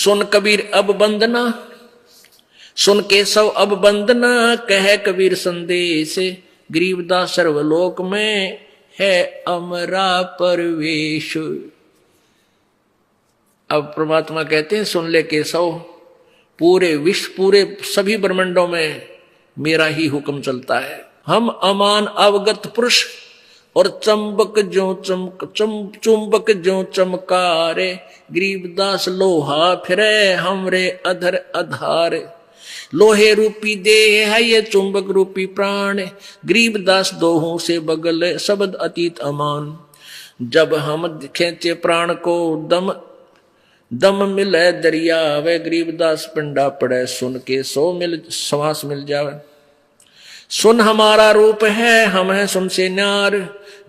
सुन कबीर अब बंदना, सुन केशव अब बंदना, कह कबीर संदेश, गरीबदास सर्वलोक में है अमरा परवेश। अब परमात्मा कहते हैं सुन ले केशव, पूरे विश्व पूरे सभी ब्रह्मांडों में मेरा ही हुक्म चलता है। हम अमान अवगत पुरुष और चुंबक चुंबक जो चमकारे, गरीबदास लोहा फिरे हमरे अधर आधार। लोहे रूपी देह है ये चुंबक रूपी प्राण, गरीबदास दोहों से बगल शब्द अतीत अमान। जब हम खींचे प्राण को दम दम मिले दरिया, वे गरीबदास पिंडा पड़े सुन के सो मिल श्वास मिल जावे। सुन हमारा रूप है हम है सुन से न्यार,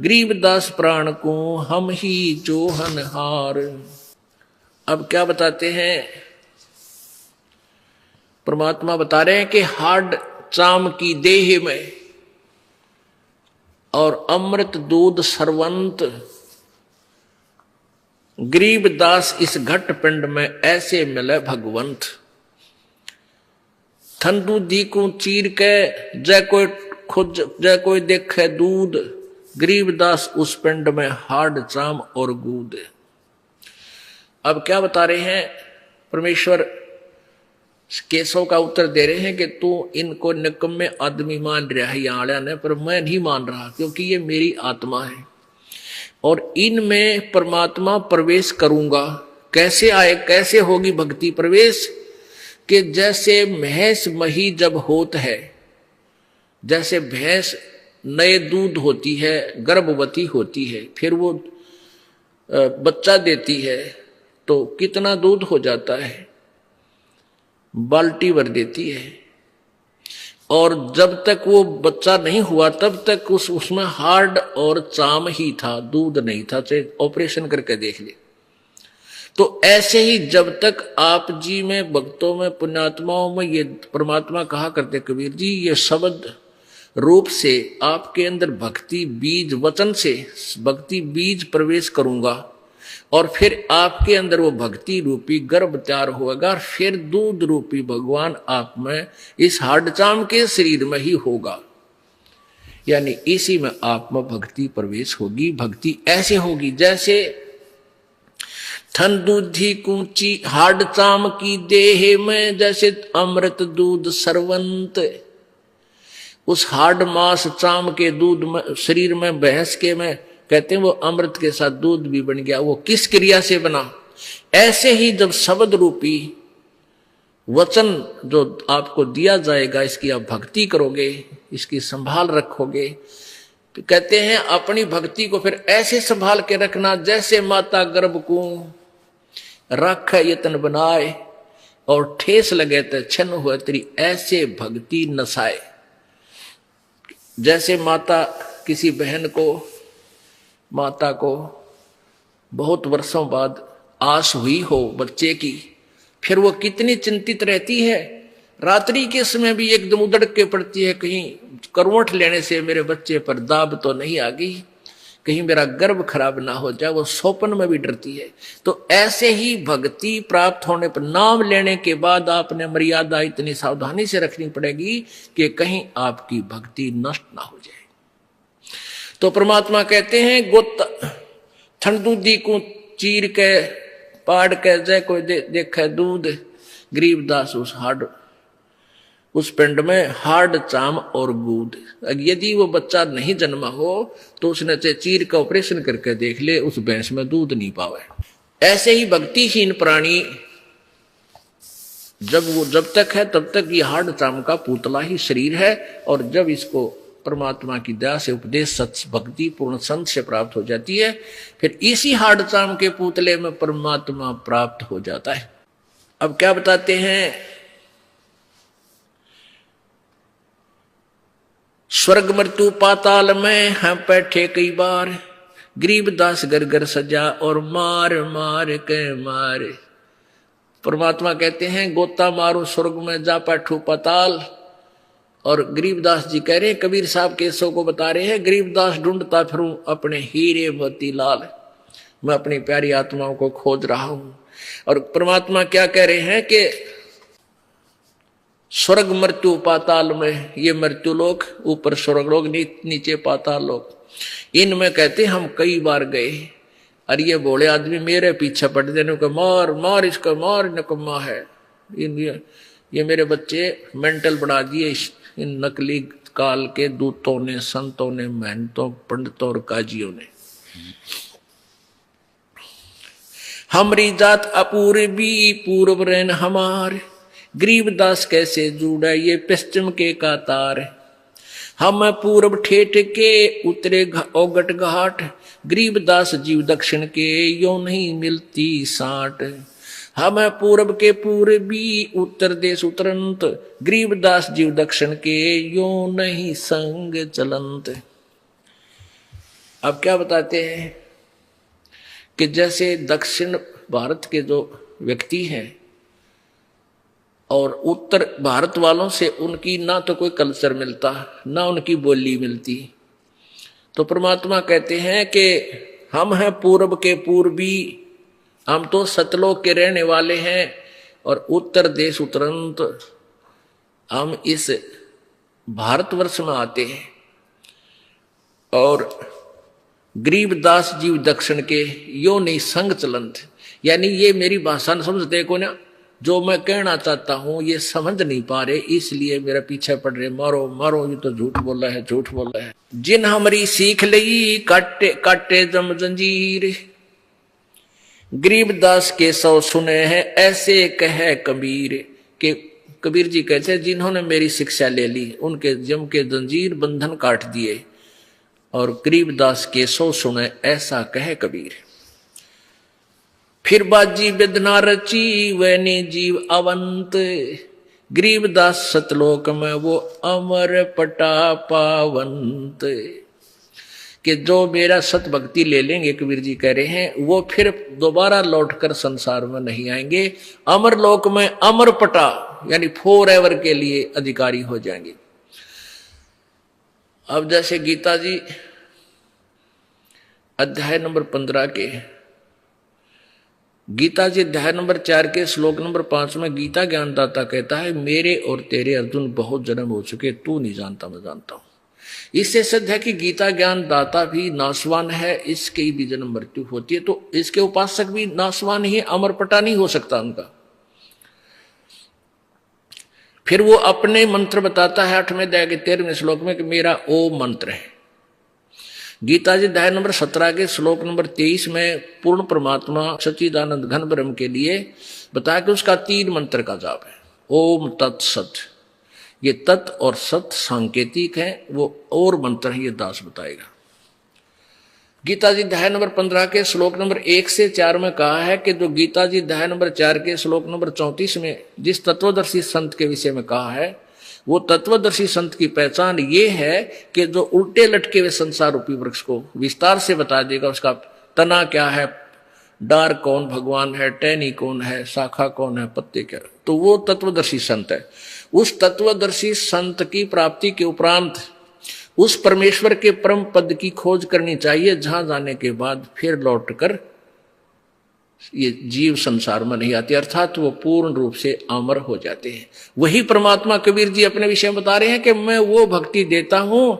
गरीबदास प्राण को हम ही जोहनहार। अब क्या बताते हैं परमात्मा, बता रहे हैं कि हाड चाम की देह में और अमृत दूध सरवंत, गरीबदास इस घट पिंड में ऐसे मिले भगवंत। थन दूधी को चीर के जय कोई देखे दूध, गरीबदास उस पिंड में हाड चाम और गूद। अब क्या बता रहे हैं परमेश्वर, केशव का उत्तर दे रहे हैं कि तू इनको निकम्मे आदमी मान रहा है यहाँ ने, पर मैं नहीं मान रहा क्योंकि ये मेरी आत्मा है और इनमें परमात्मा प्रवेश करूंगा। कैसे आए, कैसे होगी भक्ति प्रवेश? कि जैसे भैंस मही जब होत है, जैसे भैंस नए दूध होती है, गर्भवती होती है, फिर वो बच्चा देती है तो कितना दूध हो जाता है, बाल्टी भर देती है। और जब तक वो बच्चा नहीं हुआ तब तक उसमें हार्ड और चाम ही था, दूध नहीं था, चाहे ऑपरेशन करके देख ले। तो ऐसे ही जब तक आप जी में, भक्तों में, पुण्यात्माओं में ये परमात्मा कहा करते कबीर जी, ये शब्द रूप से आपके अंदर भक्ति बीज, वचन से भक्ति बीज प्रवेश करूंगा और फिर आपके अंदर वो भक्ति रूपी गर्भ तैयार होगा, फिर दूध रूपी भगवान आप में इस हाडचाम के शरीर में ही होगा, यानी इसी में आप में भक्ति प्रवेश होगी। भक्ति ऐसे होगी जैसे थन दूधी कूची हाडचाम की देह में, जैसे अमृत दूध सरवंत। उस हार्ड मास चाम के दूध में, शरीर में भैंस के में कहते हैं वो अमृत के साथ दूध भी बन गया। वो किस क्रिया से बना? ऐसे ही जब शब्द रूपी वचन जो आपको दिया जाएगा, इसकी आप भक्ति करोगे, इसकी संभाल रखोगे, तो कहते हैं अपनी भक्ति को फिर ऐसे संभाल के रखना जैसे माता गर्भ को रख यतन बनाए और ठेस लगे तो छन हुआ तेरी ऐसे भक्ति नसाए। जैसे माता किसी बहन को, माता को बहुत वर्षों बाद आस हुई हो बच्चे की, फिर वो कितनी चिंतित रहती है। रात्रि के समय भी एकदम उधड़ के पड़ती है, कहीं करवट लेने से मेरे बच्चे पर दाब तो नहीं आ गई, कहीं मेरा गर्भ खराब ना हो जाए, वो सोपन में भी डरती है। तो ऐसे ही भक्ति प्राप्त होने पर, नाम लेने के बाद आपने मर्यादा इतनी सावधानी से रखनी पड़ेगी कि कहीं आपकी भक्ति नष्ट ना हो जाए। तो परमात्मा कहते हैं गोता ठंडूदी को चीर के पाड़ के जय कोई देखे दूध, गरीबदास उस पिंड में हार्ड चाम और गूद। यदि वो बच्चा नहीं जन्मा हो तो उसने चाहे चीर का ऑपरेशन करके देख ले, उस भैंस में दूध नहीं पावे। ऐसे ही भक्तिहीन प्राणी जब तक है तब तक ये हार्ड चाम का पुतला ही शरीर है, और जब इसको परमात्मा की दया से उपदेश सत्य भक्ति पूर्ण संत से प्राप्त हो जाती है, फिर इसी हार्ड चाम के पुतले में परमात्मा प्राप्त हो जाता है। अब क्या बताते हैं, स्वर्ग मृत्यु पाताल में हैं बैठे कई बार, गरीबदास घर घर सजा और मार मार के मारे। परमात्मा कहते हैं गोता मारो स्वर्ग में जा बैठू पाताल, और गरीबदास जी कह रहे हैं, कबीर साहब केसों को बता रहे हैं, गरीबदास ढूंढता फिरूं अपने हीरे मोती लाल, मैं अपनी प्यारी आत्माओं को खोज रहा हूं। और परमात्मा क्या कह रहे हैं कि स्वर्ग मृत्यु पाताल में, ये मृत्यु लोक, ऊपर स्वर्ग लोक, नीचे पाताल लोक, इनमें कहते हम कई बार गए। और ये बोले आदमी मेरे पीछे पड़ देने को, मार मार इसका, मार नकम्मा है। ये मेरे बच्चे मेंटल बना दिए इन नकली काल के दूतों ने, संतों ने, महंतों, पंडितों और काजियों ने। हमारी जात अपूर्वी पूर्व रैन हमार, गरीबदास कैसे जुड़ा ये पश्चिम के कातार। हम पूर्व ठेठ के उतरे ओगट घाट, गरीबदास जीव दक्षिण के यो नहीं मिलती साट। हम पूर्व के पूर्वी उत्तर देश उतरंत, गरीबदास जीव दक्षिण के यो नहीं संग चलंत। अब क्या बताते हैं कि जैसे दक्षिण भारत के जो व्यक्ति हैं और उत्तर भारत वालों से उनकी ना तो कोई कल्चर मिलता, ना उनकी बोली मिलती, तो परमात्मा कहते हैं कि हम हैं पूर्व के पूर्वी, हम तो सतलोक के रहने वाले हैं और उत्तर देश उतरंत हम इस भारतवर्ष में आते हैं। और गरीबदास जीव दक्षिण के यो नहीं संग चलंत, यानी ये मेरी भाषा न समझते को ना, जो मैं कहना चाहता हूं ये समझ नहीं पा रहे, इसलिए मेरा पीछे पड़ रहे, मारो मारो, ये तो झूठ बोला है, झूठ बोला है। जिन हमारी सीख लई काटे काटे जम जंजीर, गरीबदास के सौ सुने हैं ऐसे कहे कबीर। के कबीर जी कहते हैं जिन्होंने मेरी शिक्षा ले ली उनके जम के जंजीर बंधन काट दिए, और गरीबदास के सौ सुने ऐसा कहे कबीर। फिर बाजी वेदना रची वैनी जीव अवंत, गरीबदास सतलोक में वो अमर पटा पावंत। कि जो मेरा सत भक्ति ले लेंगे, कबीर जी कह रहे हैं, वो फिर दोबारा लौटकर संसार में नहीं आएंगे, अमर लोक में अमर पटा यानी फॉर एवर के लिए अधिकारी हो जाएंगे। अब जैसे गीता जी अध्याय नंबर 15 के, गीता जी अध्याय नंबर 4 के श्लोक नंबर 5 में गीता ज्ञानदाता कहता है, मेरे और तेरे अर्जुन बहुत जन्म हो चुके, तू नहीं जानता मैं जानता हूं। इससे सिद्ध है कि गीता ज्ञानदाता भी नाशवान है, इसकी भी जन्म मृत्यु होती है, तो इसके उपासक भी नाशवान ही, अमरपटा नहीं हो सकता उनका। फिर वो अपने मंत्र बताता है 8वें अध्याय के 13वें श्लोक में कि मेरा ओम मंत्र है। गीता जी अध्याय नंबर 17 के श्लोक नंबर 23 में पूर्ण परमात्मा सच्चिदानंद घन ब्रह्म के लिए बताया कि उसका 3 मंत्र का जाप है, ओम तत्सत। ये तत् और सत सांकेतिक है, वो और मंत्र है, ये दास बताएगा। गीता जी अध्याय नंबर 15 के श्लोक नंबर 1 से 4 में कहा है कि जो गीता जी अध्याय नंबर 4 के श्लोक नंबर 34 में जिस तत्वदर्शी संत के विषय में कहा है, वो तत्वदर्शी संत की पहचान ये है कि जो उल्टे लटके हुए संसार रूपी वृक्ष को विस्तार से बता देगा, उसका तना क्या है, डार कौन भगवान है, टहनी कौन है, शाखा कौन है, पत्ते क्या, तो वो तत्वदर्शी संत है। उस तत्वदर्शी संत की प्राप्ति के उपरांत उस परमेश्वर के परम पद की खोज करनी चाहिए, जहां जाने के बाद फिर लौटकर ये जीव संसार में नहीं आते, अर्थात वो पूर्ण रूप से अमर हो जाते हैं। वही परमात्मा कबीर जी अपने विषय में बता रहे हैं कि मैं वो भक्ति देता हूं,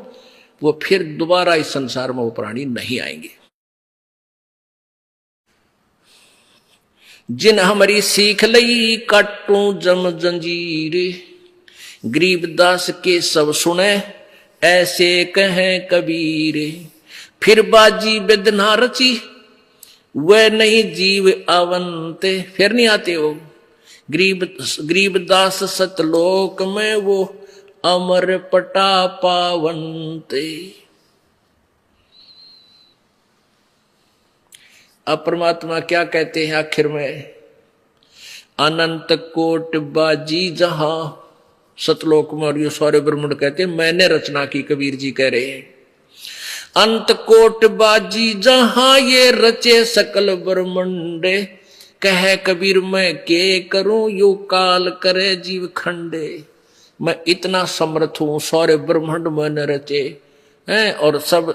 वो फिर दोबारा इस संसार में वो प्राणी नहीं आएंगे। जिन हमारी सीख लई काटू जम जंजीर, गरीबदास के सब सुने ऐसे कहें कबीर। फिर बाजी वेदना रची वह नहीं जीव अवंते, फिर नहीं आते हो गरीबदास सतलोक में वो अमर पटा पावंते। अब परमात्मा क्या कहते हैं आखिर में, अनंत कोट बाजी जहां सतलोक में, और ये सारे ब्रह्मांड कहते हैं मैंने रचना की, कबीर जी कह रहे हैं। अंत कोट बाजी जहां ये रचे सकल ब्रह्मंडे, कहे कबीर मैं के करूं यू काल करे जीव खंडे। मैं इतना समर्थ हूं, सारे ब्रह्मांड मैंने रचे हैं और सब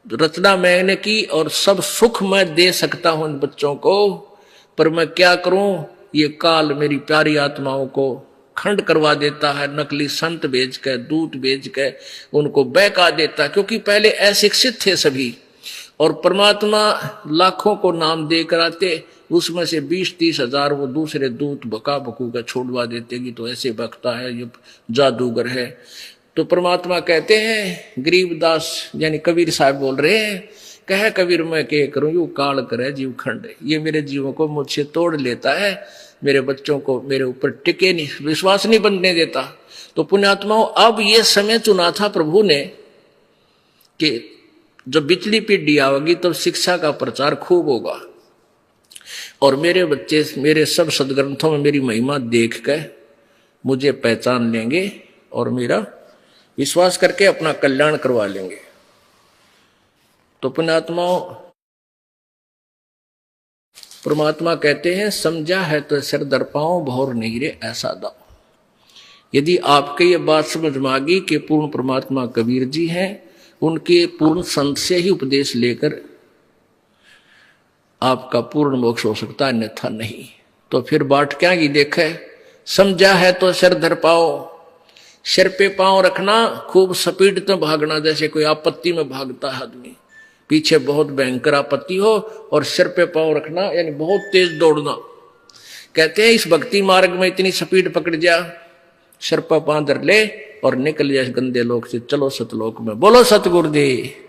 रचना मैंने की और सब सुख मैं दे सकता हूं इन बच्चों को, पर मैं क्या करूं, ये काल मेरी प्यारी आत्माओं को खंड करवा देता है, नकली संत भेज के, दूत भेज के उनको बहका देता, क्योंकि पहले अशिक्षित थे सभी, और परमात्मा लाखों को नाम देकर आते, उसमें से 20-30 हजार वो दूसरे दूत बका बकू का छोड़वा देते कि तो ऐसे बकता है, ये जादूगर है। तो परमात्मा कहते हैं, गरीबदास यानी कबीर साहब बोल रहे हैं, कह कबीर मैं क्या करूं, यू काल करे जीव खंड, ये मेरे जीवों को मुझसे तोड़ लेता है, मेरे बच्चों को मेरे ऊपर टिके नहीं, विश्वास नहीं बनने देता। तो पुण्यात्माओं, अब ये समय चुना था प्रभु ने कि जब बिचली पीढ़ी आवेगी तब शिक्षा का प्रचार खूब होगा, और मेरे बच्चे मेरे सब सदग्रंथों में मेरी महिमा देख के मुझे पहचान लेंगे और मेरा विश्वास करके अपना कल्याण करवा लेंगे। तो पुण्यात्माओं, परमात्मा कहते हैं, समझा है तो सिर दर पाओ, भौर नहीं रे ऐसा दाओ। यदि आपके ये बात समझ में आ गई कि पूर्ण परमात्मा कबीर जी हैं, उनके पूर्ण संत से ही उपदेश लेकर आपका पूर्ण मोक्ष हो सकता है, अन्यथा नहीं। तो फिर बाट क्या की देखे, समझा है तो सिर धर पाओ, सिर पे पांव रखना, खूब स्पीड में भागना, जैसे कोई आपत्ति में भागता है आदमी, पीछे बहुत भयंकर आपत्ति हो, और सिर पे पांव रखना यानी बहुत तेज दौड़ना। कहते हैं इस भक्ति मार्ग में इतनी स्पीड पकड़ जा, सिर पर पांव धर ले और निकल जाए गंदे लोक से, चलो सतलोक में। बोलो सतगुरुदेव।